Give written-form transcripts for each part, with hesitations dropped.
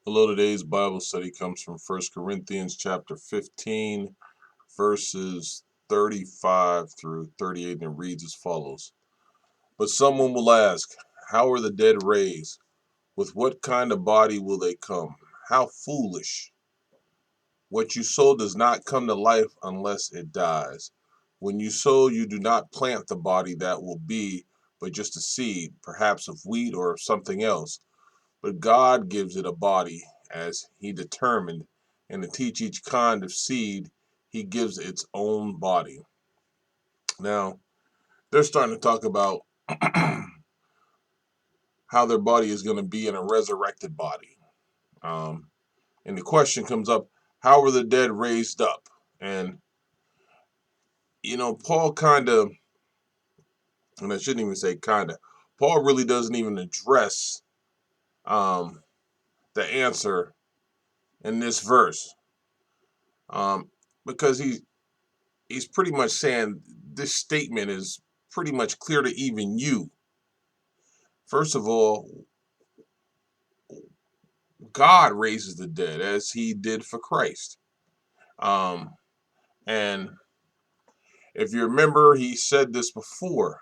Hello, today's Bible study comes from 1 Corinthians chapter 15, verses 35 through 38, and it reads as follows. But someone will ask, how are the dead raised? With what kind of body will they come? How foolish! What you sow does not come to life unless it dies. When you sow, you do not plant the body that will be, but just a seed, perhaps of wheat or of something else. But God gives it a body as he determined, and to teach each kind of seed, he gives its own body. Now, they're starting to talk about how their body is going to be in a resurrected body. Um, and the question comes up, how are the dead raised up? And, Paul kind of, and I shouldn't even say kind of, Paul really doesn't even address um, the answer in this verse um, because he's pretty much saying this statement is pretty much clear to even you. First of all, God raises the dead as he did for Christ. Um, and if you remember, he said this before.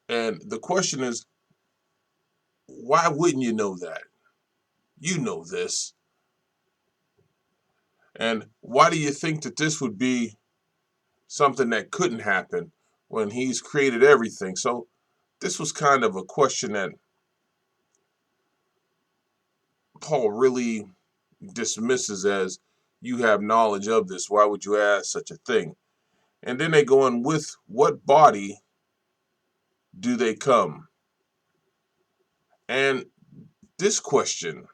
And the question is, why wouldn't you know that? You know this. And why do you think that this would be something that couldn't happen when he's created everything? So this was kind of a question that Paul really dismisses as, you have knowledge of this. Why would you ask such a thing? And then they go on, with what body do they come? And this question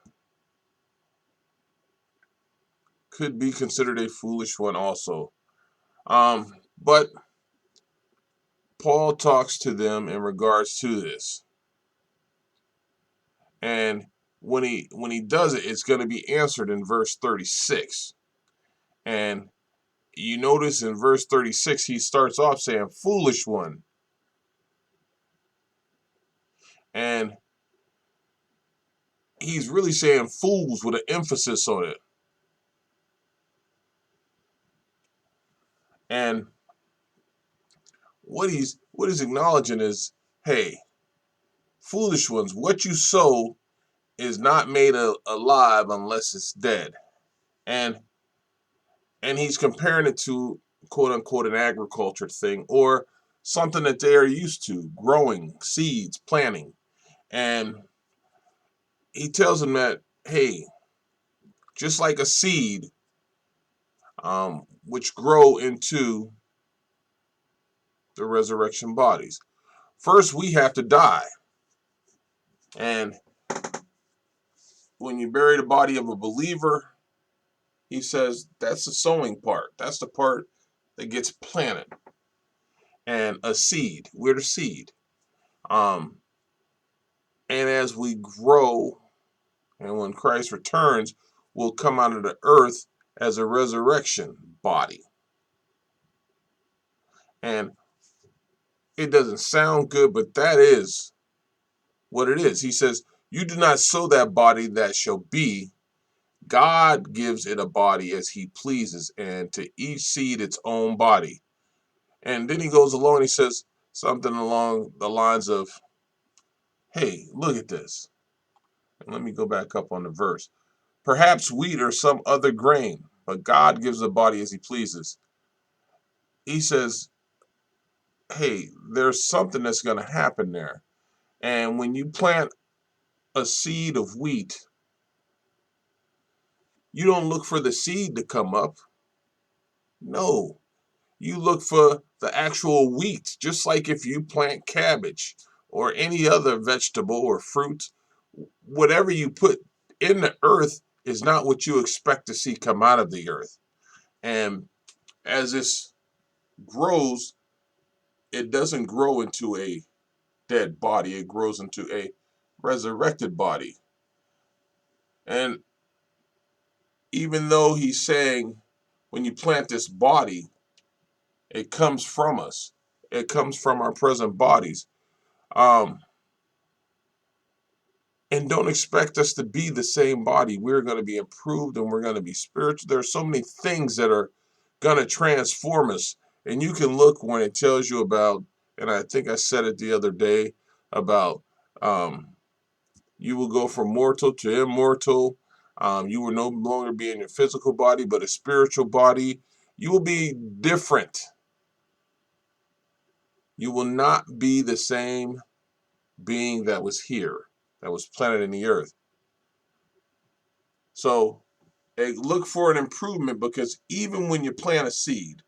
could be considered a foolish one also. But Paul talks to them in regards to this. And when he does it, it's going to be answered in verse 36. And you notice in verse 36, he starts off saying, foolish one. And he's really saying fools with an emphasis on it. And what he's acknowledging is, hey, foolish ones, what you sow is not made alive unless it's dead. And he's comparing it to, quote unquote, an agriculture thing, or something that they are used to, growing seeds, planting. And he tells them that, hey, just like a seed, which grow into the resurrection bodies, first we have to die. And when you bury the body of a believer, he says that's the sowing part. That's the part that gets planted. And a seed, we're the seed. Um, and as we grow, and when Christ returns, we'll come out of the earth as a resurrection body. And it doesn't sound good, but that is what it is. He says, you do not sow that body that shall be. God gives it a body as he pleases, and to each seed its own body. And then he goes along and he says something along the lines of, hey, look at this. And let me go back up on the verse. Perhaps wheat or some other grain, but God gives the body as he pleases. He says, hey, there's something that's going to happen there. And when you plant a seed of wheat, you don't look for the seed to come up. No, you look for the actual wheat, just like if you plant cabbage or any other vegetable or fruit. Whatever you put in the earth is not what you expect to see come out of the earth. And as this grows, it doesn't grow into a dead body, it grows into a resurrected body. And even though he's saying, when you plant this body, it comes from us, it comes from our present bodies. Um, And don't expect us to be the same body. We're going to be improved and we're going to be spiritual. There are so many things that are going to transform us. And you can look when it tells you about, and I think I said it the other day, about um, you will go from mortal to immortal. You will no longer be in your physical body, but a spiritual body. You will be different. You will not be the same being that was here, that was planted in the earth. So look for an improvement, because even when you plant a seed,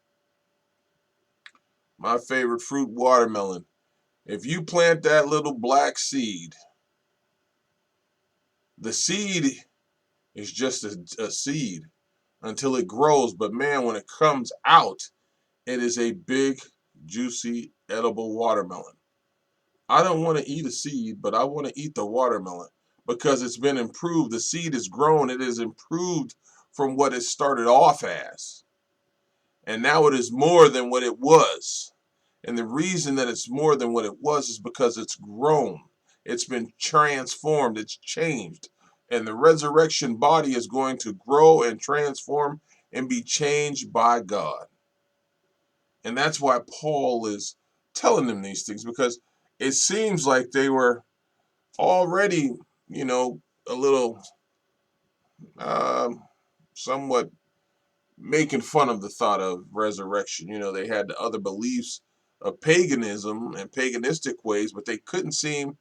my favorite fruit, watermelon, if you plant that little black seed, the seed is just a seed until it grows. But man, when it comes out, it is a big, juicy, edible watermelon. I don't want to eat a seed, but I want to eat the watermelon because it's been improved. The seed is grown. It is improved from what it started off as. And now it is more than what it was. And the reason that it's more than what it was is because it's grown. It's been transformed. It's changed. And the resurrection body is going to grow and transform and be changed by God. And that's why Paul is telling them these things, because it seems like they were already, a little um, somewhat making fun of the thought of resurrection. They had the other beliefs of paganism and paganistic ways, but they couldn't seem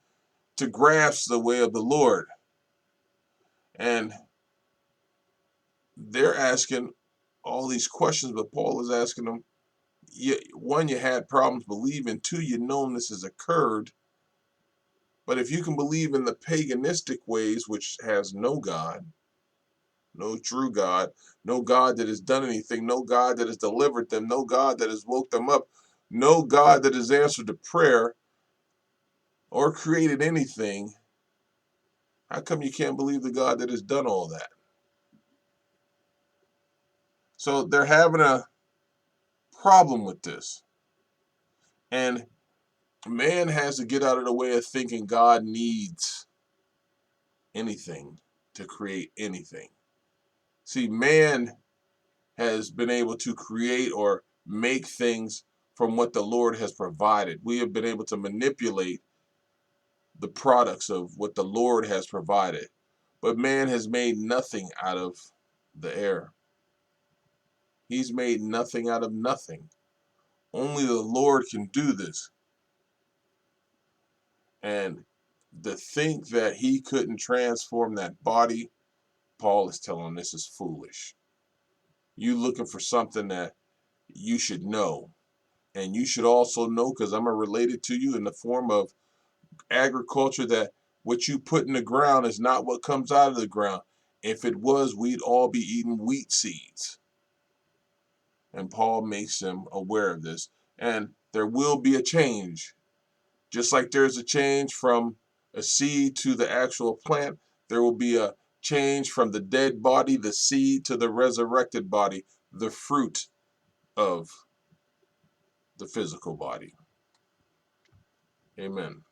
to grasp the way of the Lord. And they're asking all these questions, but Paul is asking them, one, you had problems believing. Two, you know this has occurred. But if you can believe in the paganistic ways, which has no God, no true God, no God that has done anything, no God that has delivered them, no God that has woke them up, no God that has answered the prayer or created anything, how come you can't believe the God that has done all that? So they're having a problem with this. And man has to get out of the way of thinking God needs anything to create anything. See, man has been able to create or make things from what the Lord has provided. We have been able to manipulate the products of what the Lord has provided. But man has made nothing out of the air. He's made nothing out of nothing. Only the Lord can do this. And to think that he couldn't transform that body, Paul is telling this is foolish. You looking for something that you should know. And you should also know, because I'm related to you in the form of agriculture, that what you put in the ground is not what comes out of the ground. If it was, we'd all be eating wheat seeds. And Paul makes them aware of this. And there will be a change. Just like there's a change from a seed to the actual plant, there will be a change from the dead body, the seed, to the resurrected body, the fruit of the physical body. Amen.